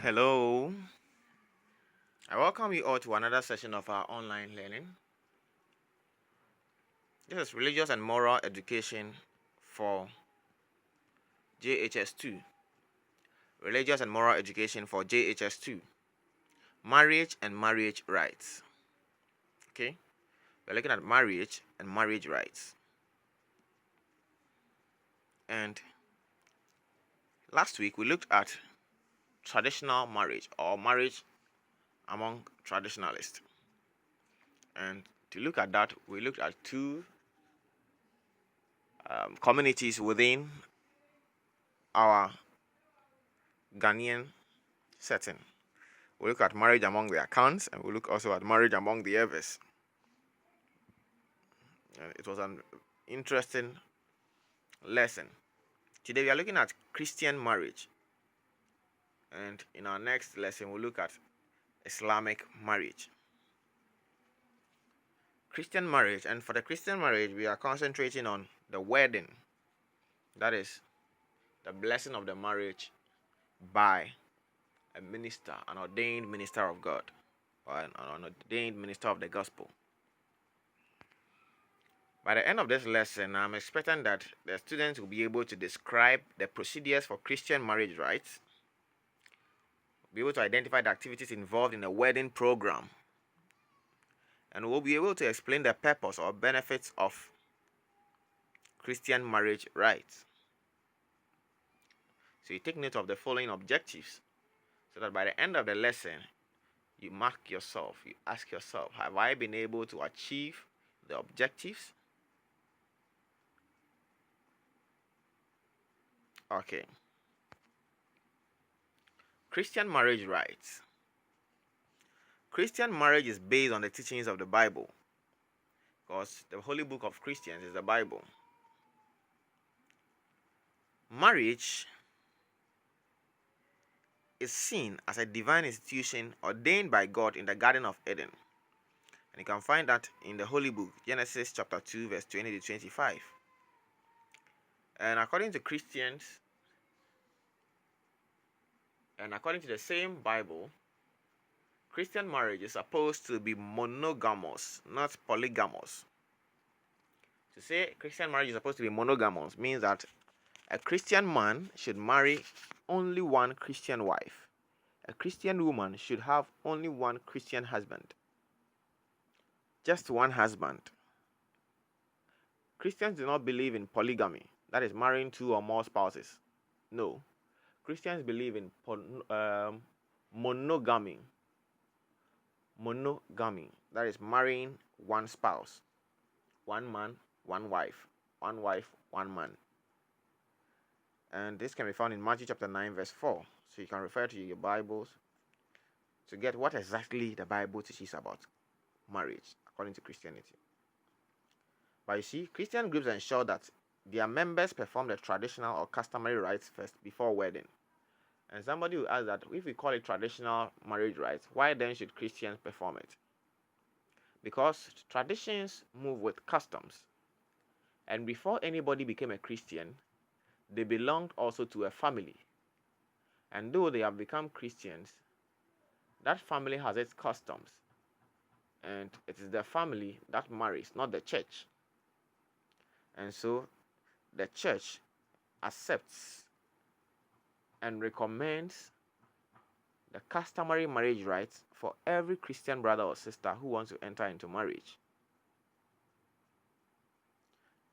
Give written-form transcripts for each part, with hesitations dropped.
Hello, I welcome you all to another session of our online learning. This is Religious and Moral Education for JHS2. Religious and Moral Education for JHS2. Marriage and Marriage Rights. Okay, we're looking at marriage and marriage rights. And last week we looked at traditional marriage or marriage among traditionalists. And to look at that, we looked at two communities within our Ghanaian setting. We look at marriage among the Akans, and we look also at marriage among the Evers. It was an interesting lesson. Today we are looking at Christian marriage, and in our next lesson we'll look at Islamic marriage. Christian marriage, and for the Christian marriage we are concentrating on the wedding, that is the blessing of the marriage by a minister, an ordained minister of God, or an ordained minister of the gospel. By the end of this lesson, I'm expecting that the students will be able to describe the procedures for Christian marriage rights, be able to identify the activities involved in a wedding program, and we'll be able to explain the purpose or benefits of Christian marriage rights. So you take note of the following objectives, so that by the end of the lesson, you mark yourself, you ask yourself, have I been able to achieve the objectives? Okay. Christian marriage rights. Christian marriage is based on the teachings of the Bible, because the holy book of Christians is the Bible. Marriage is seen as a divine institution ordained by God in the Garden of Eden. And you can find that in the holy book, Genesis chapter 2, verse 20 to 25. And according to Christians, and according to the same Bible, Christian marriage is supposed to be monogamous, not polygamous. To say Christian marriage is supposed to be monogamous means that a Christian man should marry only one Christian wife. A Christian woman should have only one Christian husband. Just one husband. Christians do not believe in polygamy, that is marrying two or more spouses. No. Christians believe in monogamy. Monogamy, that is marrying one spouse. One man, one wife. One wife, one man. And this can be found in Matthew chapter 9, verse 4. So you can refer to your Bibles to get what exactly the Bible teaches about marriage according to Christianity. But you see, Christian groups ensure that their members perform the traditional or customary rites first before wedding. And somebody will ask that if we call it traditional marriage rites, why then should Christians perform it? Because traditions move with customs. And before anybody became a Christian, they belonged also to a family. And though they have become Christians, that family has its customs. And it is the family that marries, not the church. And so the church accepts and recommends the customary marriage rites for every Christian brother or sister who wants to enter into marriage.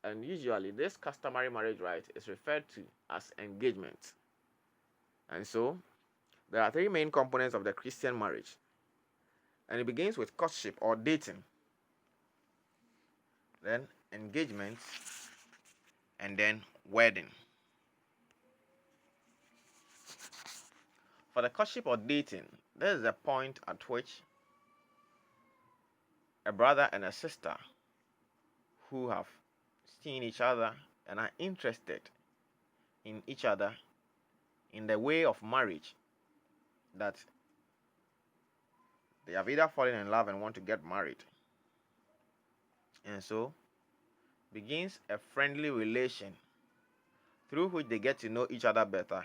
And usually this customary marriage rite is referred to as engagement. And so there are three main components of the Christian marriage. And it begins with courtship or dating, then engagement, and then wedding. For the courtship or dating, there is a point at which a brother and a sister who have seen each other and are interested in each other in the way of marriage, that they have either fallen in love and want to get married, and so begins a friendly relation through which they get to know each other better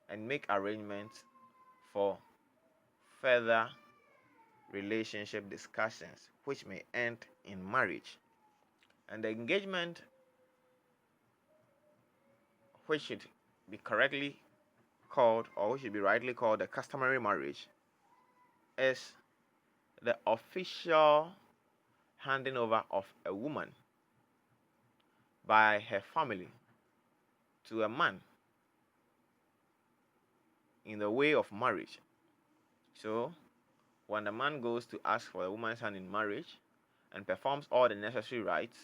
and make arrangements for further relationship discussions which may end in marriage. And the engagement, which should be correctly called, or which should be rightly called, the customary marriage, is the official handing over of a woman by her family to a man in the way of marriage. So when the man goes to ask for a woman's hand in marriage and performs all the necessary rites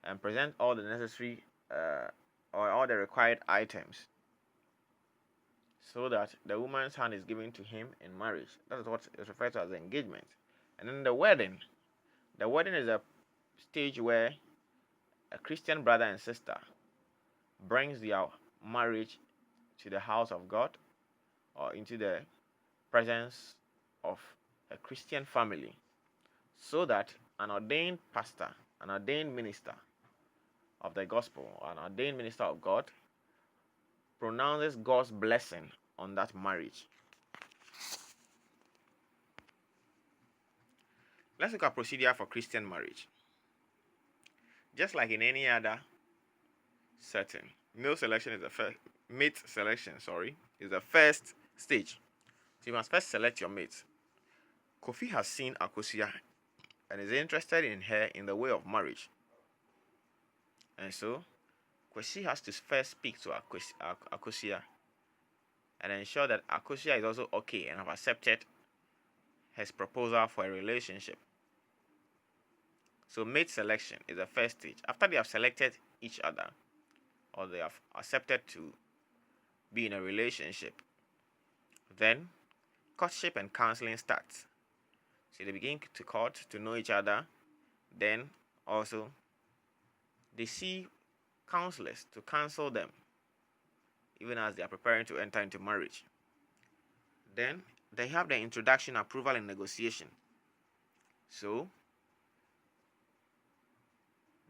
and presents all the necessary or all the required items so that the woman's hand is given to him in marriage, that is what is referred to as the engagement. And then the wedding is a stage where a Christian brother and sister brings their marriage to the house of God or into the presence of a Christian family, so that an ordained pastor, an ordained minister of the gospel, or an ordained minister of God pronounces God's blessing on that marriage. Let's look at procedure for Christian marriage. Just like in any other setting, mate selection is the first stage. So you must first select your mate. Kofi has seen Akosia and is interested in her in the way of marriage. And so Kwesi has to first speak to Akosia and ensure that Akosia is also okay and have accepted his proposal for a relationship. So mate selection is the first stage. After they have selected each other, or they have accepted to be in a relationship, then courtship and counseling starts. So they begin to court, to know each other. Then also they see counselors to counsel them, even as they are preparing to enter into marriage. Then they have the introduction, approval, and negotiation. So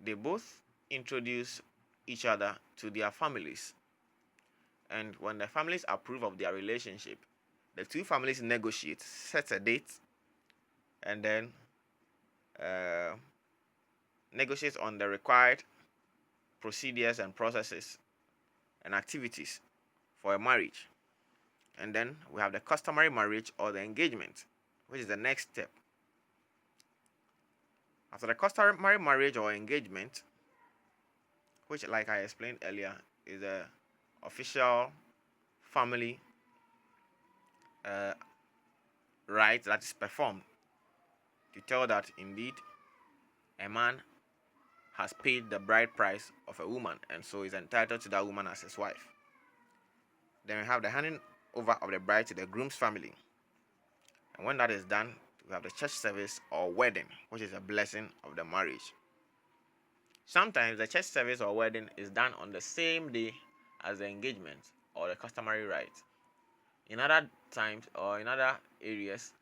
they both introduce each other to their families. And when the families approve of their relationship, the two families negotiate, set a date, and then negotiate on the required procedures and processes and activities for a marriage. And then we have the customary marriage or the engagement, which is the next step. After the customary marriage or engagement, which, like I explained earlier, is a official family rite that is performed to tell that indeed a man has paid the bride price of a woman and so is entitled to that woman as his wife. Then we have the handing over of the bride to the groom's family. And when that is done, we have the church service or wedding, which is a blessing of the marriage. Sometimes the church service or wedding is done on the same day as the engagement or the customary rite. In other times or in other areas,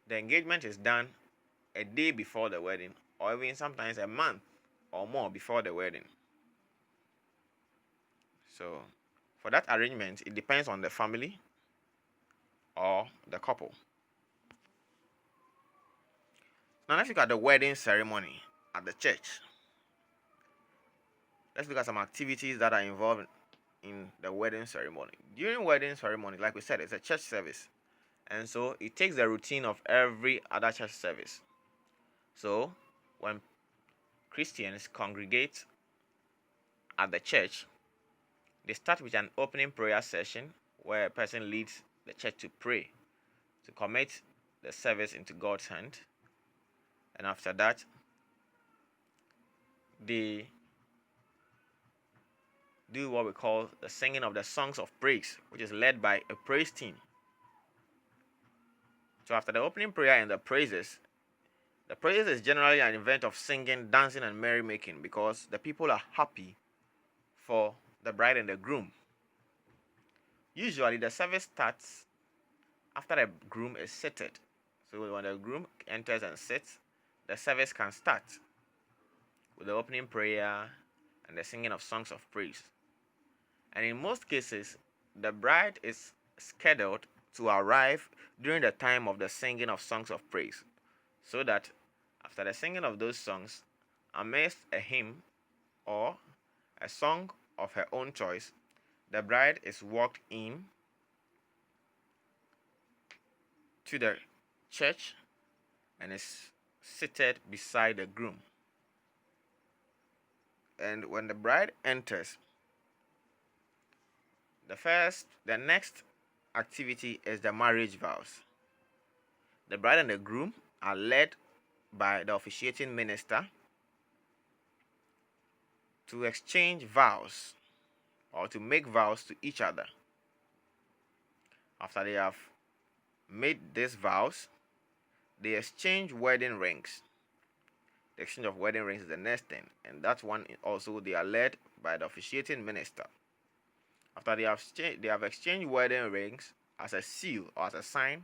the engagement is done a day before the wedding, or even sometimes a month or more before the wedding. So for that arrangement, it depends on the family or the couple. Now let's look at the wedding ceremony at the church. Let's look at some activities that are involved in the wedding ceremony. During wedding ceremony, like we said, it's a church service. And so it takes the routine of every other church service. So when Christians congregate at the church, they start with an opening prayer session where a person leads the church to pray, to commit the service into God's hand. And after that, they do what we call the singing of the songs of praise, which is led by a praise team. So after the opening prayer and the praises is generally an event of singing, dancing, and merrymaking because the people are happy for the bride and the groom. Usually the service starts after the groom is seated. So when the groom enters and sits, the service can start with the opening prayer and the singing of songs of praise. And in most cases, the bride is scheduled to arrive during the time of the singing of songs of praise, so that after the singing of those songs, amidst a hymn or a song of her own choice, the bride is walked in to the church and is seated beside the groom. And when the bride enters, the next activity is the marriage vows. The bride and the groom are led by the officiating minister to exchange vows or to make vows to each other. After they have made these vows, they exchange wedding rings. The exchange of wedding rings is the next thing, and that one also they are led by the officiating minister. After they have exchanged wedding rings as a seal or as a sign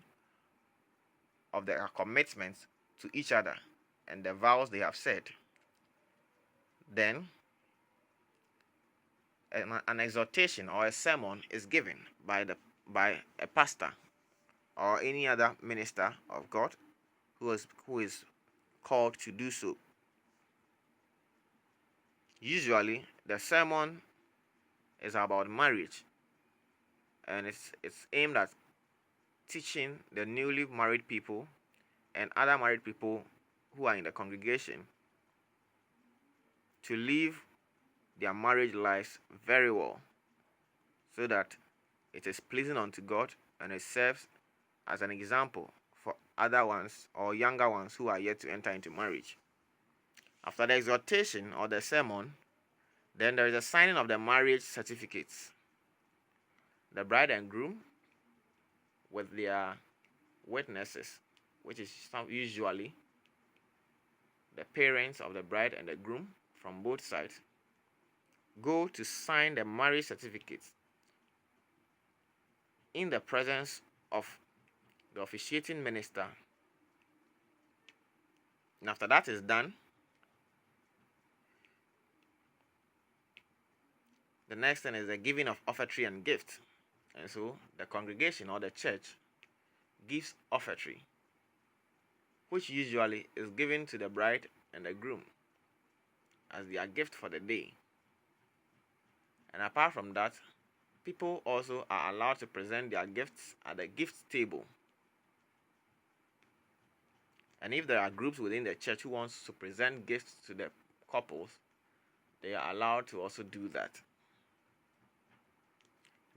of their commitment to each other and the vows they have said, then an exhortation or a sermon is given by a pastor or any other minister of God who is called to do so. Usually, the sermon is about marriage, and it's aimed at teaching the newly married people and other married people who are in the congregation to live their marriage lives very well, so that it is pleasing unto God and it serves as an example for other ones or younger ones who are yet to enter into marriage. After the exhortation or the sermon, then there is a signing of the marriage certificates. The bride and groom, with their witnesses, which is usually the parents of the bride and the groom from both sides, go to sign the marriage certificates in the presence of the officiating minister. And after that is done, the next thing is the giving of offertory and gift. And so the congregation or the church gives offertory, which usually is given to the bride and the groom as their gift for the day. And apart from that, people also are allowed to present their gifts at the gift table. And if there are groups within the church who wants to present gifts to the couples, they are allowed to also do that.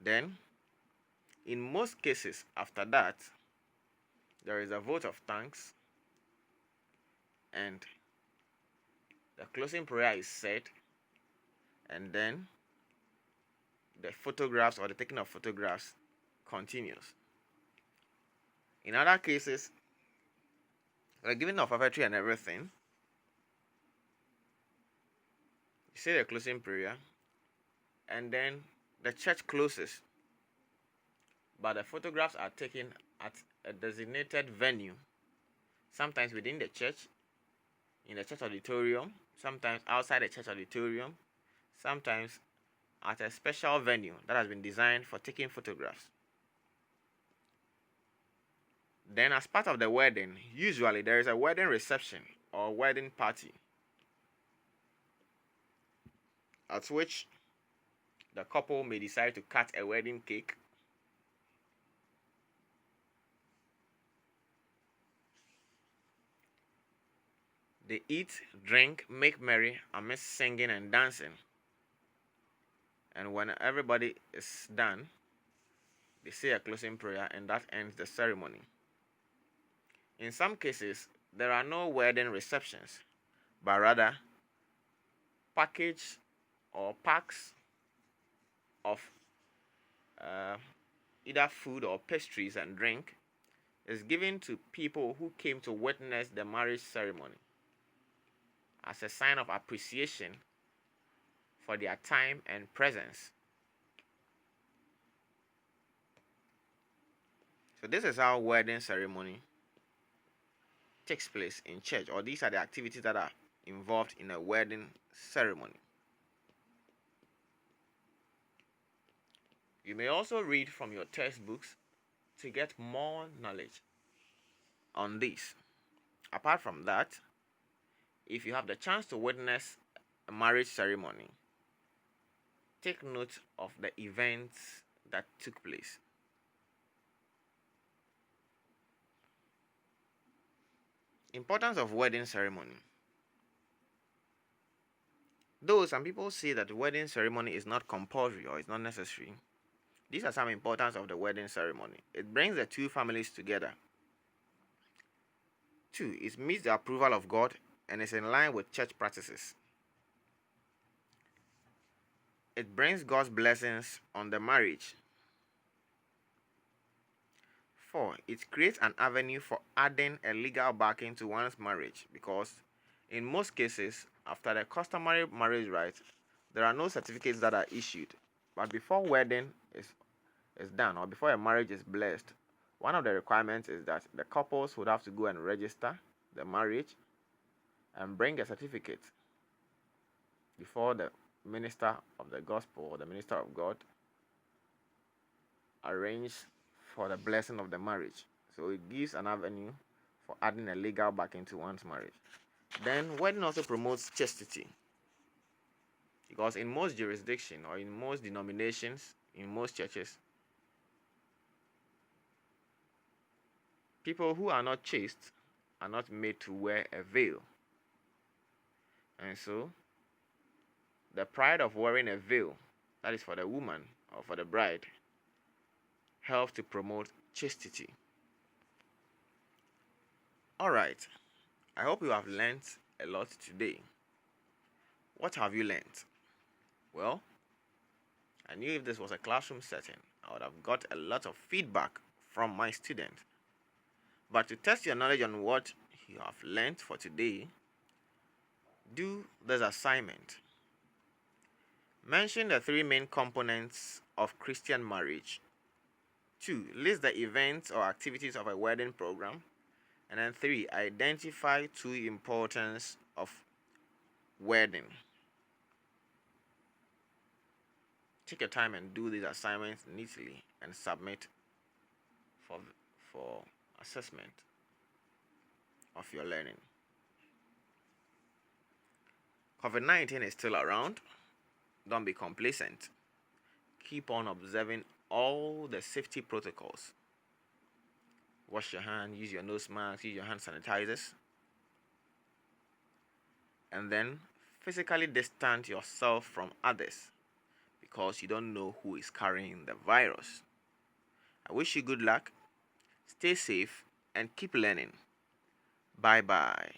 Then, in most cases after that, there is a vote of thanks, and the closing prayer is said, and then the photographs or the taking of photographs continues. In other cases, the giving of offertory and everything, you say the closing prayer, and then the church closes, but the photographs are taken at a designated venue, sometimes within the church, in the church auditorium, sometimes outside the church auditorium, sometimes at a special venue that has been designed for taking photographs. Then, as part of the wedding, usually there is a wedding reception or wedding party, at which the couple may decide to cut a wedding cake, they eat, drink, make merry amidst singing and dancing. And when everybody is done, they say a closing prayer, and that ends the ceremony. In some cases, there are no wedding receptions, but rather package or packs of either food or pastries and drink is given to people who came to witness the marriage ceremony as a sign of appreciation for their time and presence. So this is how wedding ceremony takes place in church, or these are the activities that are involved in a wedding ceremony. You may also read from your textbooks to get more knowledge on this. Apart from that, if you have the chance to witness a marriage ceremony, take note of the events that took place. Importance of wedding ceremony. Though some people say that the wedding ceremony is not compulsory or is not necessary, these are some importance of the wedding ceremony. It brings the two families together. 2. It meets the approval of God and is in line with church practices. It brings God's blessings on the marriage. 4. It creates an avenue for adding a legal backing to one's marriage, because in most cases, after the customary marriage rites, there are no certificates that are issued. But before wedding is done, or before a marriage is blessed, one of the requirements is that the couples would have to go and register the marriage and bring a certificate before the minister of the gospel or the minister of God arrange for the blessing of the marriage. So it gives an avenue for adding a legal backing to one's marriage. Then wedding also promotes chastity, because in most jurisdictions or in most denominations, in most churches, people who are not chaste are not made to wear a veil. And so the pride of wearing a veil, that is for the woman or for the bride, helps to promote chastity. Alright, I hope you have learned a lot today. What have you learned? Well, I knew if this was a classroom setting, I would have got a lot of feedback from my students. But to test your knowledge on what you have learned for today, do this assignment. Mention the 3 main components of Christian marriage. 2. List the events or activities of a wedding program. And then 3. Identify 2 importance of wedding. Take your time and do these assignments neatly and submit for assessment of your learning. COVID-19 is still around. Don't be complacent. Keep on observing all the safety protocols. Wash your hands, use your nose masks, use your hand sanitizers. And then physically distance yourself from others, because you don't know who is carrying the virus. I wish you good luck. Stay safe and keep learning. Bye-bye.